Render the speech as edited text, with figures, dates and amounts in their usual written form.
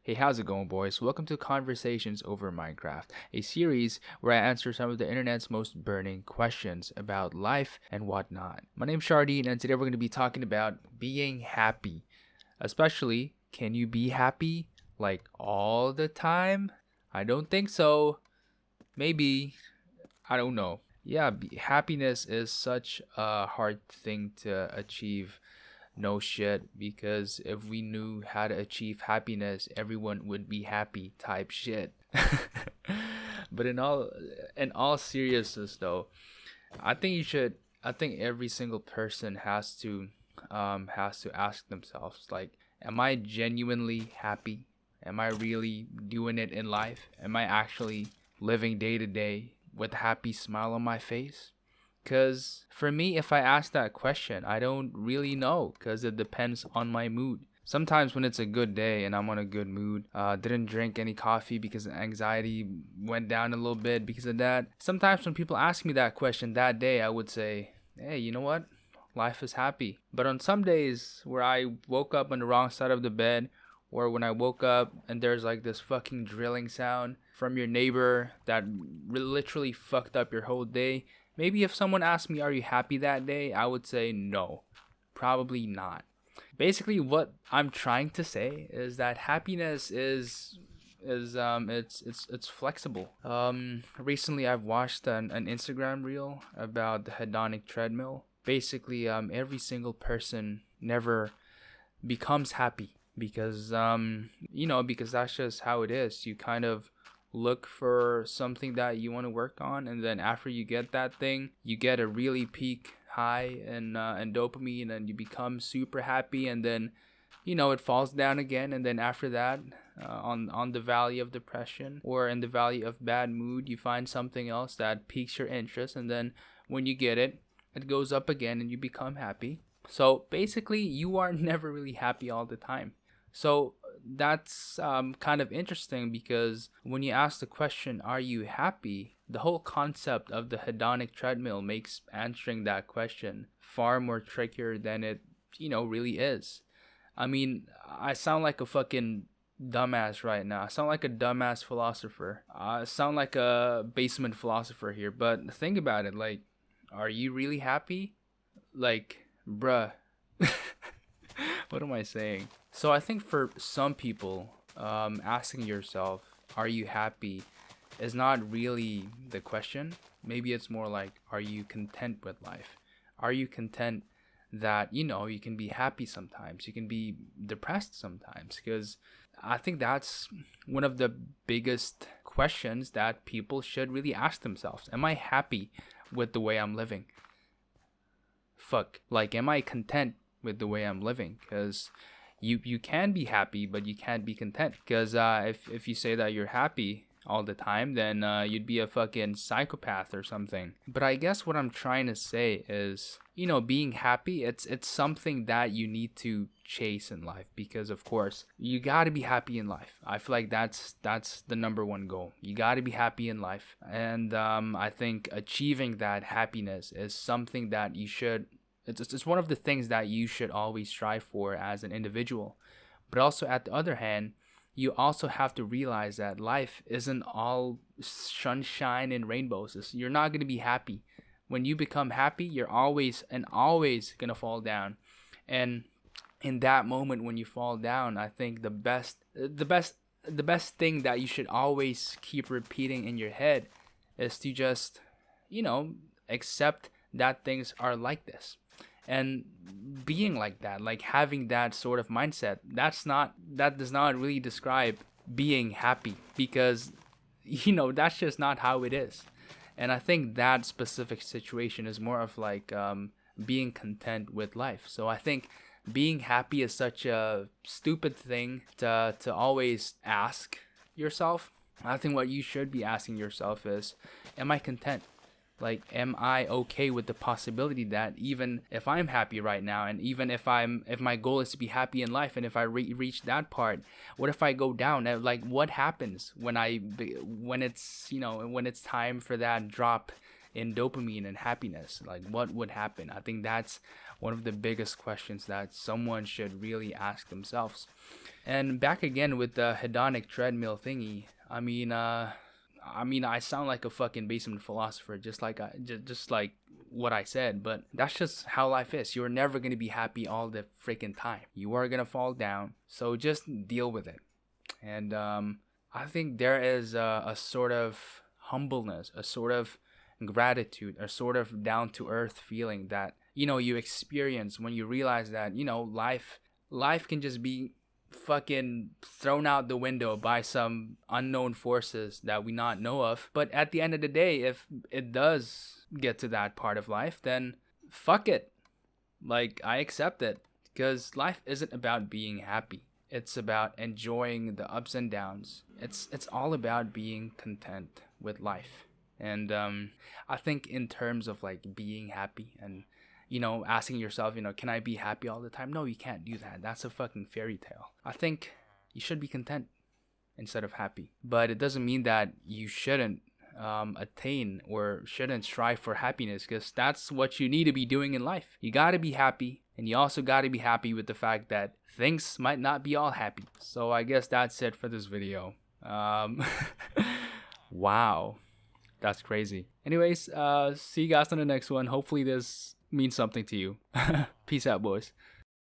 Hey, how's it going, boys? Welcome to Conversations Over Minecraft, a series where I answer some of the internet's most burning questions about life and whatnot. My name's Shardine, and today we're going to be talking about being happy. Especially, can you be happy like all the time? I don't think so. Maybe. I don't know. Yeah, happiness is such a hard thing to achieve. No shit, because if we knew how to achieve happiness, everyone would be happy type shit. But in all seriousness though, I think you should I think every single person has to ask themselves like, am I genuinely happy? Am I really doing it in life? Am I actually living day to day with a happy smile on my face? Because for me, if I ask that question, I don't really know because it depends on my mood. Sometimes when it's a good day and I'm on a good mood, didn't drink any coffee because the anxiety went down a little bit because of that. Sometimes when people ask me that question that day, I would say, hey, you know what? Life is happy. But on some days where I woke up on the wrong side of the bed, or when I woke up and there's like this fucking drilling sound from your neighbor that literally fucked up your whole day, maybe if someone asked me, are you happy that day? I would say no, probably not. Basically, what I'm trying to say is that happiness is flexible. Recently I've watched an Instagram reel about the hedonic treadmill. Basically, every single person never becomes happy because because that's just how it is. You kind of look for something that you want to work on, and then after you get that thing, you get a really peak high and dopamine, and you become super happy, and then it falls down again, and then after that, on the valley of depression or in the valley of bad mood, you find something else that piques your interest, and then when you get it, it goes up again, and you become happy. So basically, you are never really happy all the time. So that's kind of interesting because when you ask the question, are you happy? The whole concept of the hedonic treadmill makes answering that question far more trickier than it, really is. I mean, I sound like a fucking dumbass right now. I sound like a dumbass philosopher. I sound like a basement philosopher here, but think about it. Like, are you really happy? Like, bruh. What am I saying? So I think for some people, asking yourself, "Are you happy?" is not really the question. Maybe it's more like, "Are you content with life? Are you content that you can be happy sometimes, you can be depressed sometimes?" Because I think that's one of the biggest questions that people should really ask themselves. Am I happy with the way I'm living? Fuck, like, am I content with the way I'm living? Because you can be happy, but you can't be content. Because if you say that you're happy all the time, then you'd be a fucking psychopath or something. But I guess what I'm trying to say is, being happy, it's something that you need to chase in life, because of course you got to be happy in life. I feel like that's the number one goal. You got to be happy in life, and I think achieving that happiness is something that you should it's one of the things that you should always strive for as an individual. But also, at the other hand, you also have to realize that life isn't all sunshine and rainbows. You're not going to be happy. When you become happy, you're always going to fall down. And in that moment when you fall down, I think the best thing that you should always keep repeating in your head is to just, you know, accept that things are like this. And being like that, like having that sort of mindset, that does not really describe being happy, because that's just not how it is. And I think that specific situation is more of like, being content with life. So I think being happy is such a stupid thing to always ask yourself. I think what you should be asking yourself is, am I content? Like, am I okay with the possibility that even if I'm happy right now, and even if my goal is to be happy in life, and if I reach that part, what if I go down? Like, what happens when it's time for that drop in dopamine and happiness, like what would happen? I think that's one of the biggest questions that someone should really ask themselves. And back again with the hedonic treadmill thingy. I sound like a fucking basement philosopher, just like what I said, but that's just how life is. You're never gonna be happy all the freaking time. You are gonna fall down, so just deal with it. And I think there is a sort of humbleness, a sort of gratitude, a sort of down to earth feeling that you experience when you realize that life can just be fucking thrown out the window by some unknown forces that we not know of. But at the end of the day, if it does get to that part of life, then fuck it. Like, I accept it, because life isn't about being happy. It's about enjoying the ups and downs. It's all about being content with life. And I think in terms of like being happy and asking yourself, can I be happy all the time? No, you can't do that. That's a fucking fairy tale. I think you should be content instead of happy. But it doesn't mean that you shouldn't attain or shouldn't strive for happiness, because that's what you need to be doing in life. You got to be happy, and you also got to be happy with the fact that things might not be all happy. So I guess that's it for this video. Wow, that's crazy. Anyways, see you guys on the next one. Hopefully this means something to you. Peace out, boys.